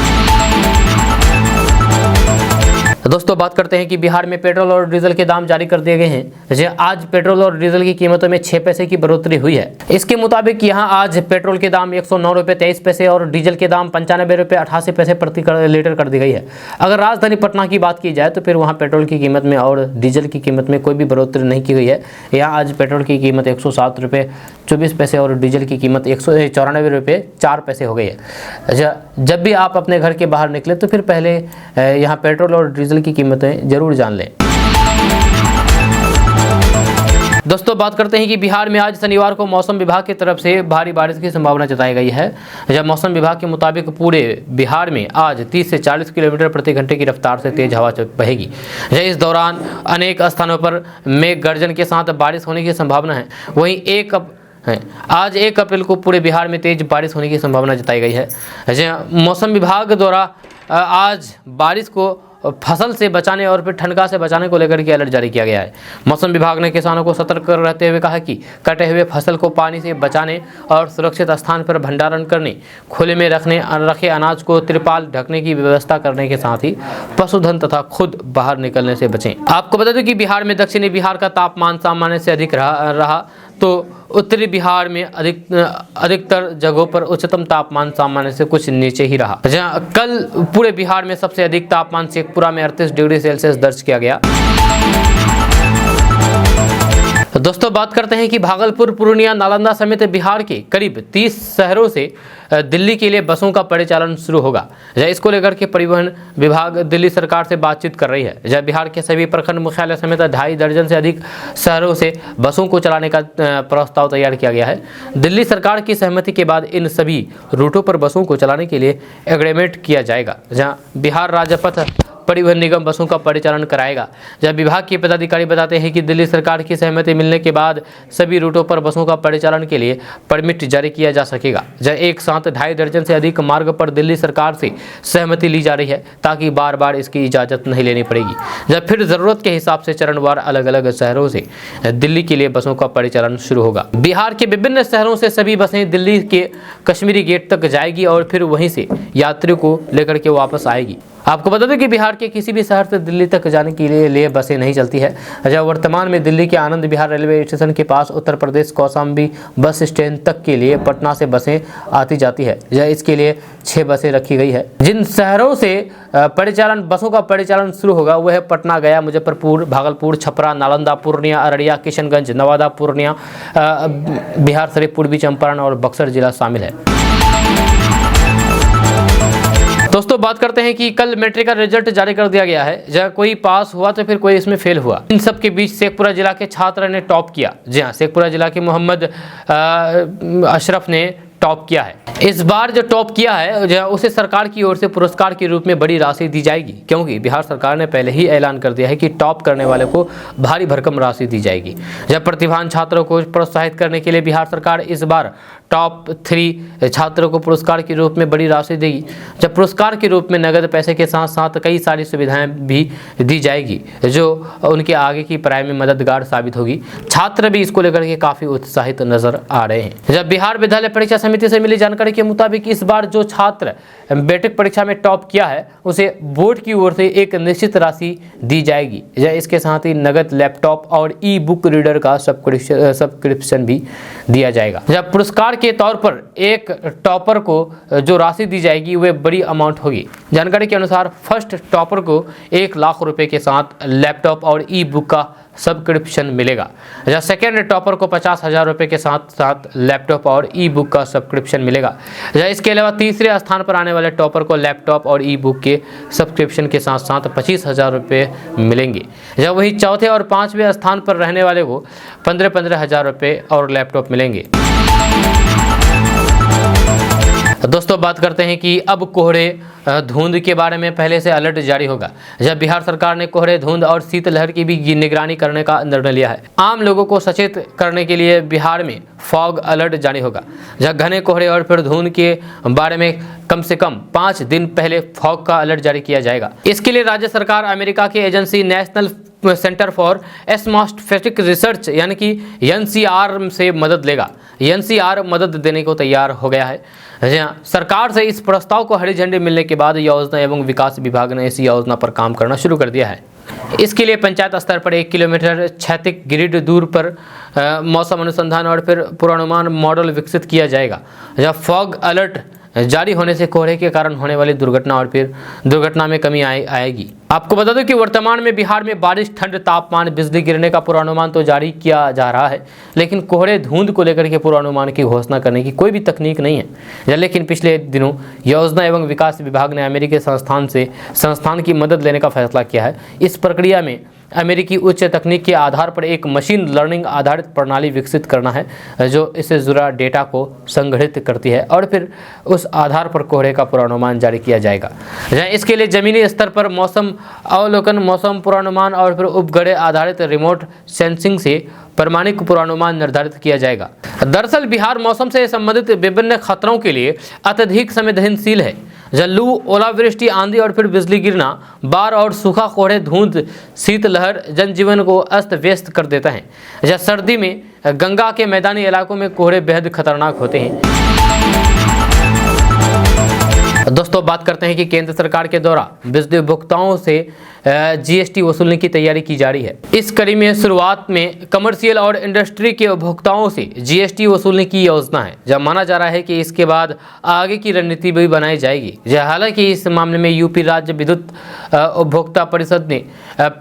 दोस्तों, बात करते हैं कि बिहार में पेट्रोल और डीजल के दाम जारी कर दिए गए हैं। आज पेट्रोल और डीजल की कीमतों में 6 पैसे की बढ़ोतरी हुई है। इसके मुताबिक यहां आज पेट्रोल के दाम 109 रुपये 23 पैसे और डीजल के दाम 95 रुपये 88 पैसे प्रति लीटर कर दी गई है। अगर राजधानी पटना की बात की जाए तो फिर वहां पेट्रोल की कीमत में और डीजल की कीमत में कोई भी बढ़ोतरी नहीं की गई है। यहाँ आज पेट्रोल की कीमत 107 रुपये 24 पैसे और डीजल की कीमत 194 रुपये 4 पैसे हो गई है। जब भी आप अपने घर के बाहर निकले तो फिर पहले यहाँ पेट्रोल और डीजल की कीमतें जरूर जान लें। दोस्तों, बात करते हैं कि बिहार में आज शनिवार को मौसम विभाग की तरफ से भारी बारिश की संभावना जताई गई है। जब मौसम विभाग के मुताबिक पूरे बिहार में आज 30 से 40 किलोमीटर प्रति घंटे की रफ्तार से तेज हवा बहेगी। इस दौरान अनेक स्थानों पर मेघ गर्जन के साथ बारिश होने की संभावना है। वहीं आज 1 अप्रैल को पूरे बिहार में तेज बारिश होने की संभावना जताई गई है। मौसम विभाग द्वारा आज बारिश को फसल से बचाने और फिर ठंडका से बचाने को लेकर के अलर्ट जारी किया गया है। मौसम विभाग ने किसानों को सतर्क रहते हुए कहा कि कटे हुए फसल को पानी से बचाने और सुरक्षित स्थान पर भंडारण करने, खुले में रखे अनाज को तिरपाल ढकने की व्यवस्था करने के साथ ही पशुधन तथा खुद बाहर निकलने से बचें। आपको बता दें कि बिहार में दक्षिणी बिहार का तापमान सामान्य से अधिक रहा तो उत्तरी बिहार में अधिकतर जगहों पर उच्चतम तापमान सामान्य से कुछ नीचे ही रहा। जहां कल पूरे बिहार में सबसे अधिक तापमान शेखपुरा में 38 डिग्री सेल्सियस दर्ज किया गया। दोस्तों, बात करते हैं कि भागलपुर, पूर्णिया, नालंदा समेत बिहार के करीब 30 शहरों से दिल्ली के लिए बसों का परिचालन शुरू होगा। इसको लेकर के परिवहन विभाग दिल्ली सरकार से बातचीत कर रही है। जब बिहार के सभी प्रखंड मुख्यालय समेत 2.5 दर्जन से अधिक शहरों से बसों को चलाने का प्रस्ताव तैयार किया गया है। दिल्ली सरकार की सहमति के बाद इन सभी रूटों पर बसों को चलाने के लिए एग्रीमेंट किया जाएगा। जहाँ बिहार राज्य पथ परिवहन निगम बसों का परिचालन कराएगा। जब विभाग के पदाधिकारी बताते हैं कि दिल्ली सरकार की सहमति मिलने के बाद सभी रूटों पर बसों का परिचालन के लिए परमिट जारी किया जा सकेगा। जब एक साथ 2.5 दर्जन से अधिक मार्ग पर दिल्ली सरकार से सहमति ली जा रही है ताकि बार बार इसकी इजाज़त नहीं लेनी पड़ेगी। जब फिर ज़रूरत के हिसाब से चरणवार अलग अलग शहरों से दिल्ली के लिए बसों का परिचालन शुरू होगा। बिहार के विभिन्न शहरों से सभी बसें दिल्ली के कश्मीरी गेट तक जाएगी और फिर वहीं से यात्रियों को लेकर के वापस आएगी। आपको बता दें कि बिहार के किसी भी शहर से दिल्ली तक जाने के लिए बसें नहीं चलती है। जब वर्तमान में दिल्ली के आनंद विहार रेलवे स्टेशन के पास उत्तर प्रदेश कौशाम्बी बस स्टैंड तक के लिए पटना से बसें आती जाती है। इसके लिए 6 बसें रखी गई है। जिन शहरों से बसों का परिचालन शुरू होगा वह है पटना, गया, मुजफ्फरपुर, भागलपुर, छपरा, नालंदा, पूर्णिया, अररिया, किशनगंज, नवादा, पूर्णिया, बिहार शरीफ, पूर्वी चंपारण और बक्सर जिला शामिल है। दोस्तों, बात करते हैं कि कल मैट्रिक का रिजल्ट जारी कर दिया गया है। जहाँ कोई पास हुआ तो फिर कोई इसमें फेल हुआ। इन सब के बीच शेखपुरा जिला के छात्र ने टॉप किया। जी हाँ, शेखपुरा जिला के मोहम्मद अशरफ ने टॉप किया है। इस बार जो टॉप किया है उसे सरकार की ओर से पुरस्कार के रूप में बड़ी राशि दी जाएगी, क्योंकि बिहार सरकार ने पहले ही ऐलान कर दिया है कि टॉप करने वाले को भारी भरकम राशि दी जाएगी। जब प्रतिभावान छात्रों को प्रोत्साहित करने के लिए बिहार सरकार इस बार टॉप 3 छात्रों को पुरस्कार के रूप में बड़ी राशि देगी। जब पुरस्कार के रूप में नगद पैसे के साथ साथ कई सारी सुविधाएं भी दी जाएगी जो उनके आगे की पढ़ाई में मददगार साबित होगी। छात्र भी इसको लेकर के काफ़ी उत्साहित नजर आ रहे हैं। जब बिहार विद्यालय परीक्षा समिति से मिली जानकारी के मुताबिक इस बार जो छात्र मैट्रिक परीक्षा में टॉप किया है उसे बोर्ड की ओर से एक निश्चित राशि दी जाएगी। इसके साथ ही नगद लैपटॉप और ई बुक रीडर का सब्सक्रिप्शन भी दिया जाएगा। जब पुरस्कार के तौर पर एक टॉपर को जो राशि दी जाएगी वह बड़ी अमाउंट होगी। जानकारी के अनुसार फर्स्ट टॉपर को 1 लाख रुपए के साथ लैपटॉप और ई बुक का सब्सक्रिप्शन मिलेगा। जहाँ सेकेंड टॉपर को 50,000 रुपये के साथ साथ लैपटॉप और ई बुक का सब्सक्रिप्शन मिलेगा। जहाँ इसके अलावा तीसरे स्थान पर आने वाले टॉपर को लैपटॉप और ई बुक के सब्सक्रिप्शन के साथ साथ 25,000 रुपये मिलेंगे। जब वही चौथे और पाँचवें स्थान पर रहने वाले को 15,000 रुपये और लैपटॉप मिलेंगे। दोस्तों बात करते हैं कि अब कोहरे धुंध के बारे में पहले से अलर्ट जारी होगा। जब बिहार सरकार ने कोहरे धुंध और शीतलहर की भी निगरानी करने का निर्णय लिया है। आम लोगों को सचेत करने के लिए बिहार में फॉग अलर्ट जारी होगा। जब घने कोहरे और फिर धुंध के बारे में कम से कम 5 दिन पहले फॉग का अलर्ट जारी किया जाएगा। इसके लिए राज्य सरकार अमेरिका की agency national centre for atmospheric research यानी कि NCR से मदद लेगा। NCR मदद देने को तैयार हो गया है। सरकार से इस प्रस्ताव को हरी झंडी मिलने के बाद योजना एवं विकास विभाग ने इस योजना पर काम करना शुरू कर दिया है। इसके लिए पंचायत स्तर पर 1 किलोमीटर क्षैतिज ग्रिड दूर पर मौसम अनुसंधान और फिर पूर्वानुमान मॉडल विकसित किया जाएगा। जब फॉग अलर्ट जारी होने से कोहरे के कारण होने वाली दुर्घटना और फिर दुर्घटना में कमी आएगी। आपको बता दूं कि वर्तमान में बिहार में बारिश, ठंड, तापमान, बिजली गिरने का पूर्वानुमान तो जारी किया जा रहा है, लेकिन कोहरे धुंध को लेकर के पूर्वानुमान की घोषणा करने की कोई भी तकनीक नहीं है। लेकिन पिछले दिनों योजना एवं विकास विभाग ने अमेरिकी संस्थान की मदद लेने का फैसला किया है। इस प्रक्रिया में अमेरिकी उच्च तकनीक के आधार पर एक मशीन लर्निंग आधारित प्रणाली विकसित करना है जो इससे जुड़ा डेटा को संग्रहित करती है और फिर उस आधार पर कोहरे का पूर्वानुमान जारी किया जाएगा। इसके लिए जमीनी स्तर पर मौसम अवलोकन, मौसम पूर्वानुमान और फिर उपग्रह आधारित रिमोट सेंसिंग से प्रामाणिक पूर्वानुमान निर्धारित किया जाएगा। दरअसल बिहार मौसम से संबंधित विभिन्न खतरों के लिए अत्यधिक संवेदनशील है। लू, ओलावृष्टि, आंधी और फिर बिजली गिरना, बाढ़ और सूखा, कोहरे, धुंध, शीतलहर जनजीवन को अस्त व्यस्त कर देता है। सर्दी में गंगा के मैदानी इलाकों में कोहरे बेहद खतरनाक होते हैं। दोस्तों बात करते हैं कि केंद्र सरकार के द्वारा बिजली उपभोक्ताओं से GST वसूलने की तैयारी की जा रही है। इस कड़ी में शुरुआत में कमर्शियल और इंडस्ट्री के उपभोक्ताओं से GST वसूलने की योजना है। जब माना जा रहा है कि इसके बाद आगे की रणनीति भी बनाई जाएगी। हालांकि इस मामले में यूपी राज्य विद्युत उपभोक्ता परिषद ने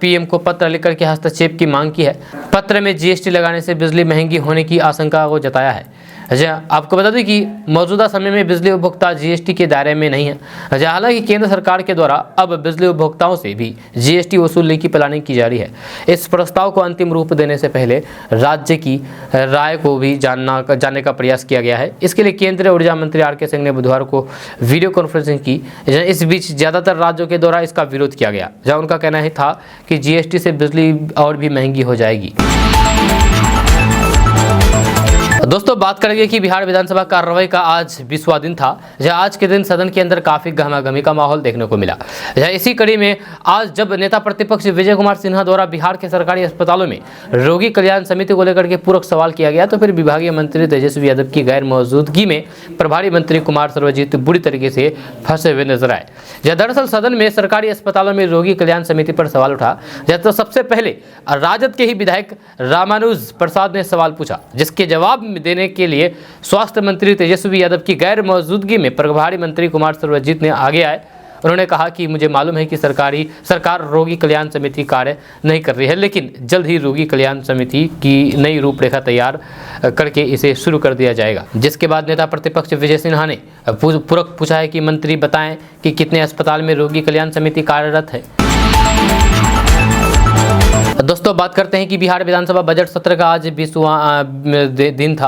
PM को पत्र लिखकर के हस्तक्षेप की मांग की है। पत्र में GST लगाने से बिजली महंगी होने की आशंका को जताया है। आपको बता दें कि मौजूदा समय में बिजली उपभोक्ता GST के दायरे में नहीं है। हालांकि केंद्र सरकार के द्वारा अब बिजली उपभोक्ताओं से भी GST वसूलने की प्लानिंग की जा रही है। इस प्रस्ताव को अंतिम रूप देने से पहले राज्य की राय को भी जानने का प्रयास किया गया है। इसके लिए केंद्रीय ऊर्जा मंत्री RK सिंह ने बुधवार को वीडियो कॉन्फ्रेंसिंग की। इस बीच ज़्यादातर राज्यों के द्वारा इसका विरोध किया गया, जहाँ उनका कहना ही था कि GST से बिजली और भी महंगी हो जाएगी। दोस्तों बात करेंगे कि बिहार विधानसभा कार्रवाई का आज 20वां दिन था। जहां आज के दिन सदन के अंदर काफी गहमागहमी का माहौल देखने को मिला। इसी कड़ी में आज जब नेता प्रतिपक्ष विजय कुमार सिन्हा द्वारा बिहार के सरकारी अस्पतालों में रोगी कल्याण समिति को लेकर के पूरक सवाल किया गया, तो फिर विभागीय मंत्री तेजस्वी यादव की गैर मौजूदगी में प्रभारी मंत्री कुमार सर्वजित बुरी तरीके से फंसे हुए नजर आए। दरअसल सदन में सरकारी अस्पतालों में रोगी कल्याण समिति पर सवाल उठा। तो सबसे पहले राजद के ही विधायक रामानुज प्रसाद ने सवाल पूछा, जिसके जवाब देने के लिए स्वास्थ्य मंत्री तेजस्वी यादव की गैर मौजूदगी में प्रभारी मंत्री कुमार सर्वजित ने आगे आए। उन्होंने कहा कि मुझे मालूम है कि सरकार रोगी कल्याण समिति कार्य नहीं कर रही है, लेकिन जल्द ही रोगी कल्याण समिति की नई रूपरेखा तैयार करके इसे शुरू कर दिया जाएगा। जिसके बाद नेता प्रतिपक्ष विजय सिन्हा ने पूरक पूछा है कि मंत्री बताएं कि कितने अस्पताल में रोगी कल्याण समिति कार्यरत है। दोस्तों बात करते हैं कि बिहार विधानसभा बजट सत्र का आज 20वां दिन था।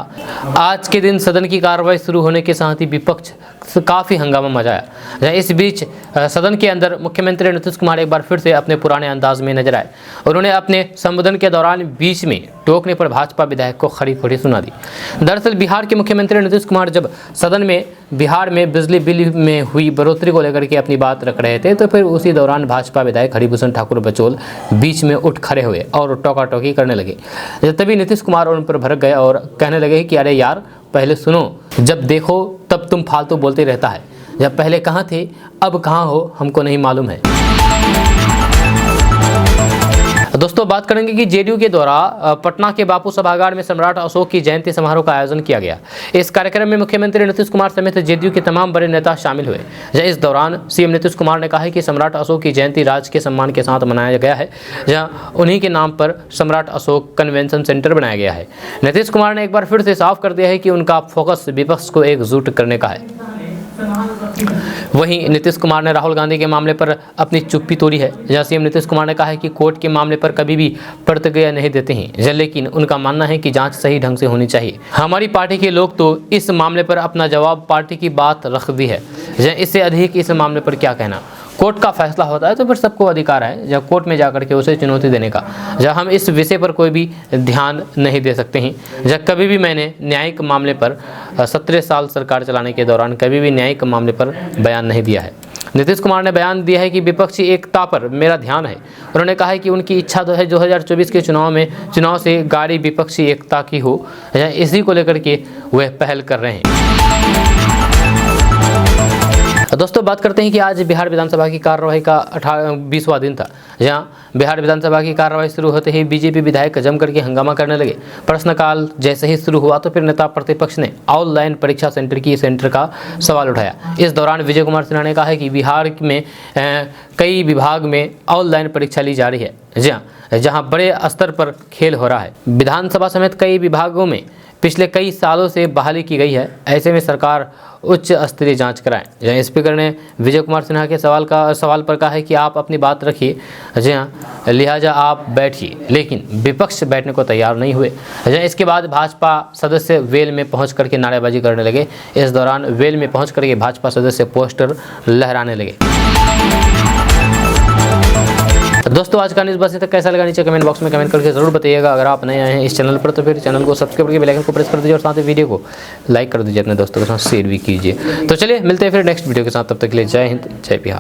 आज के दिन सदन की कार्रवाई शुरू होने के साथ ही विपक्ष काफ़ी हंगामा मचाया। इस बीच सदन के अंदर मुख्यमंत्री नीतीश कुमार एक बार फिर से अपने पुराने अंदाज में नजर आए। उन्होंने अपने संबोधन के दौरान बीच में टोकने पर भाजपा विधायक को खड़ी खोटी सुना दी। दरअसल बिहार के मुख्यमंत्री नीतीश कुमार जब सदन में बिहार में बिजली बिल में हुई बढ़ोतरी को लेकर के अपनी बात रख रहे थे, तो फिर उसी दौरान भाजपा विधायक हरिभूषण ठाकुर बचौल बीच में उठ खड़े हुए और टोका-टोकी करने लगे। तभी नीतीश कुमार उन पर भड़क गए और कहने लगे कि अरे यार पहले सुनो, जब देखो तब तुम फालतू बोलते रहता है, जब पहले कहाँ थे अब कहाँ हो हमको नहीं मालूम है। दोस्तों बात करेंगे कि जेडीयू के द्वारा पटना के बापू सभागार में सम्राट अशोक की जयंती समारोह का आयोजन किया गया। इस कार्यक्रम में मुख्यमंत्री नीतीश कुमार समेत जेडीयू के तमाम बड़े नेता शामिल हुए। इस दौरान सीएम नीतीश कुमार ने कहा है कि सम्राट अशोक की जयंती राज्य के सम्मान के साथ मनाया गया है, जहां उन्हीं के नाम पर सम्राट अशोक कन्वेंशन सेंटर बनाया गया है। नीतीश कुमार ने एक बार फिर से साफ कर दिया है कि उनका फोकस विपक्ष को एकजुट करने का है। वहीं नीतीश कुमार ने राहुल गांधी के मामले पर अपनी चुप्पी तोड़ी है, जहां सीएम नीतीश कुमार ने कहा है कि कोर्ट के मामले पर कभी भी प्रतिक्रिया नहीं देते हैं, लेकिन उनका मानना है कि जांच सही ढंग से होनी चाहिए। हमारी पार्टी के लोग तो इस मामले पर अपना जवाब पार्टी की बात रख दी है, इससे अधिक इस मामले पर क्या कहना। कोर्ट का फैसला होता है तो फिर सबको अधिकार है जब कोर्ट में जाकर के उसे चुनौती देने का। जब हम इस विषय पर कोई भी ध्यान नहीं दे सकते हैं। जब कभी भी मैंने न्यायिक मामले पर 17 साल सरकार चलाने के दौरान कभी भी न्यायिक मामले पर बयान नहीं दिया है। नीतीश कुमार ने बयान दिया है कि विपक्षी एकता पर मेरा ध्यान है। उन्होंने कहा है कि उनकी इच्छा तो है 2024 के चुनाव से गाड़ी विपक्षी एकता की हो, इसी को लेकर के वह पहल कर रहे हैं। दोस्तों बात करते हैं कि आज बिहार विधानसभा की कार्यवाही का 20वां दिन था, जहां बिहार विधानसभा की कार्यवाही शुरू होते ही बीजेपी विधायक जम करके हंगामा करने लगे। प्रश्नकाल जैसे ही शुरू हुआ तो फिर नेता प्रतिपक्ष ने ऑनलाइन परीक्षा सेंटर का सवाल उठाया। इस दौरान विजय कुमार सिन्हा ने कहा है कि बिहार में कई विभाग में ऑनलाइन परीक्षा ली जा रही है, जहां बड़े स्तर पर खेल हो रहा है। विधानसभा समेत कई विभागों में पिछले कई सालों से बहाली की गई है, ऐसे में सरकार उच्च स्तरीय जांच कराएं। जहां स्पीकर ने विजय कुमार सिन्हा के सवाल पर कहा है कि आप अपनी बात रखिए, लिहाजा आप बैठिए, लेकिन विपक्ष बैठने को तैयार नहीं हुए। इसके बाद भाजपा सदस्य वेल में पहुंच करके नारेबाजी करने लगे। इस दौरान वेल में पहुंच करके भाजपा सदस्य पोस्टर लहराने लगे। दोस्तों आज का न्यूज़ बस तक कैसा लगा नीचे कमेंट बॉक्स में कमेंट करके जरूर बताइएगा। अगर आप नए आए हैं इस चैनल पर तो फिर चैनल को सब्सक्राइब करके बेल आइकन को प्रेस कर दीजिए और साथ ही वीडियो को लाइक कर दीजिए, अपने दोस्तों के साथ शेयर भी कीजिए। तो चलिए मिलते हैं फिर नेक्स्ट वीडियो के साथ, तब तक के लिए जय हिंद जय बिहार।